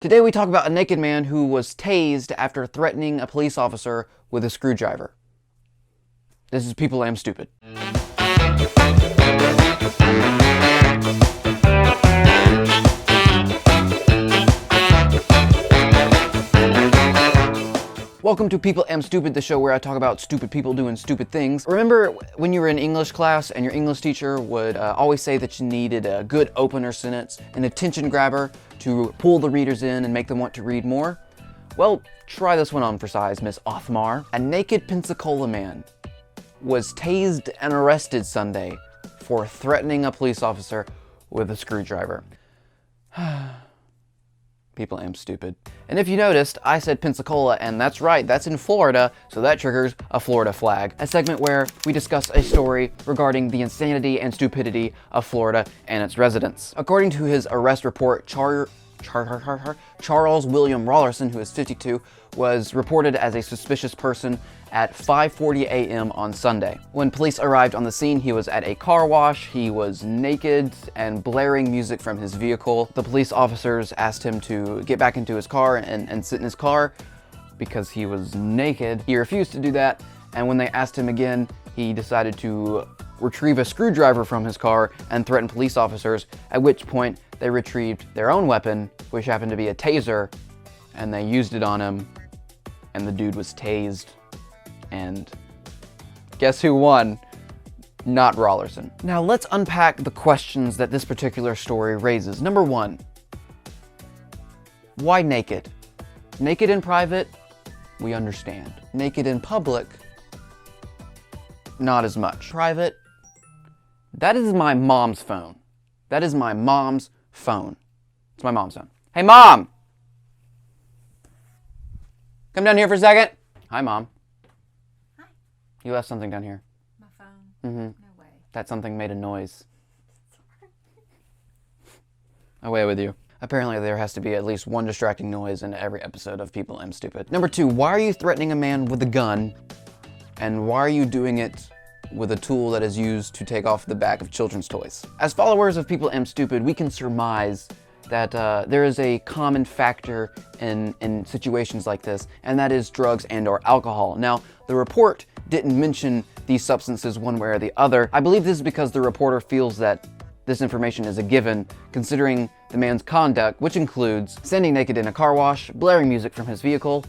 Today we talk about a naked man who was tased after threatening a police officer with a screwdriver. This is People Am Stupid. Welcome to People Am Stupid, the show where I talk about stupid people doing stupid things. Remember when you were in English class and your English teacher would always say that you needed a good opener sentence, an attention grabber to pull the readers in and make them want to read more? Well, try this one on for size, Miss Othmar. A naked Pensacola man was tased and arrested Sunday for threatening a police officer with a screwdriver. People am stupid. And if you noticed, I said Pensacola, and that's right, that's in Florida, so that triggers a Florida flag. A segment where we discuss a story regarding the insanity and stupidity of Florida and its residents. According to his arrest report, Charles William Rollerson, who is 52, was reported as a suspicious person at 5:40 a.m. on Sunday. When police arrived on the scene, he was at a car wash, he was naked and blaring music from his vehicle. The police officers asked him to get back into his car and sit in his car because he was naked. He refused to do that, and when they asked him again, he decided to retrieve a screwdriver from his car and threaten police officers, at which point they retrieved their own weapon, which happened to be a taser, and they used it on him, and the dude was tased. And guess who won? Not Rollerson. Now let's unpack the questions that this particular story raises. Number one, why naked? Naked in private, we understand. Naked in public, not as much. Private, that is my mom's phone. That is my mom's phone. It's my mom's phone. Hey, Mom! Come down here for a second. Hi, Mom. Hi. You left something down here. My phone? Mm-hmm. No way. That something made a noise. Away with you. Apparently there has to be at least one distracting noise in every episode of People Am Stupid. Number two, why are you threatening a man with a gun? And why are you doing it with a tool that is used to take off the back of children's toys? As followers of People Am Stupid, we can surmise that there is a common factor in situations like this, and that is drugs and or alcohol. Now, the report didn't mention these substances one way or the other. I believe this is because the reporter feels that this information is a given, considering the man's conduct, which includes standing naked in a car wash, blaring music from his vehicle,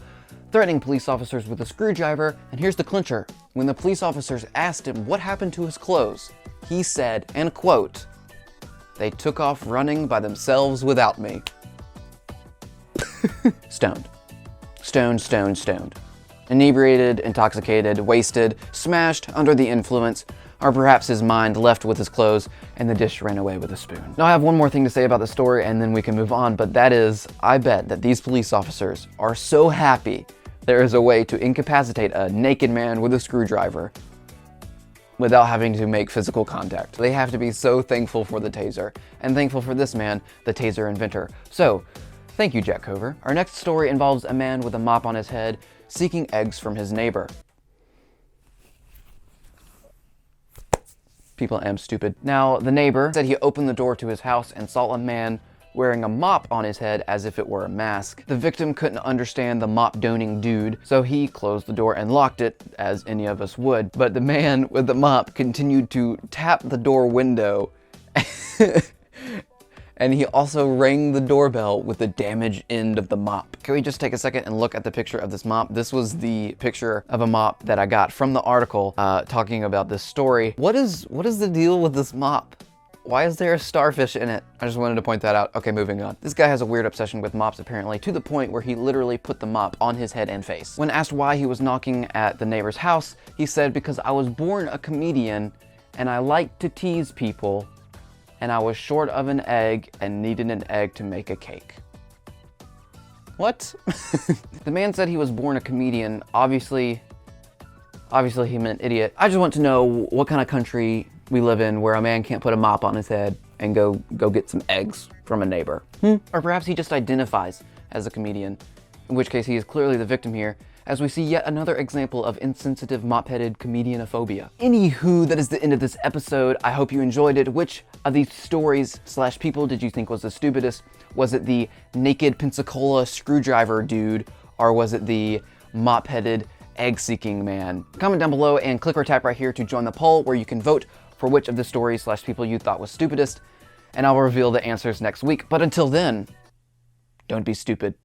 threatening police officers with a screwdriver, and here's the clincher. When the police officers asked him what happened to his clothes, he said, and quote, "They took off running by themselves without me." Stoned. Stoned. Inebriated, intoxicated, wasted, smashed, under the influence, or perhaps his mind left with his clothes and the dish ran away with a spoon. Now I have one more thing to say about the story and then we can move on, but that is, I bet that these police officers are so happy there is a way to incapacitate a naked man with a screwdriver without having to make physical contact. They have to be so thankful for the taser, and thankful for this man, the taser inventor. So, thank you, Jack Cover. Our next story involves a man with a mop on his head seeking eggs from his neighbor. People am stupid. Now, the neighbor said he opened the door to his house and saw a man wearing a mop on his head as if it were a mask. The victim couldn't understand the mop-doning dude, so he closed the door and locked it, as any of us would. But the man with the mop continued to tap the door window, and he also rang the doorbell with the damaged end of the mop. Can we just take a second and look at the picture of this mop? This was the picture of a mop that I got from the article talking about this story. What is the deal with this mop? Why is there a starfish in it? I just wanted to point that out. Okay, moving on. This guy has a weird obsession with mops apparently, to the point where he literally put the mop on his head and face. When asked why he was knocking at the neighbor's house, he said, "Because I was born a comedian and I like to tease people, and I was short of an egg and needed an egg to make a cake." What? The man said he was born a comedian. Obviously he meant idiot. I just want to know what kind of country we live in where a man can't put a mop on his head and go get some eggs from a neighbor. Or perhaps he just identifies as a comedian, in which case he is clearly the victim here, as we see yet another example of insensitive mop-headed comedianophobia. Anywho, that is the end of this episode. I hope you enjoyed it. Which of these stories / people did you think was the stupidest? Was it the naked Pensacola screwdriver dude, or was it the mop-headed egg-seeking man? Comment down below and click or tap right here to join the poll where you can vote for which of the stories / people you thought was stupidest, and I'll reveal the answers next week. But until then, don't be stupid.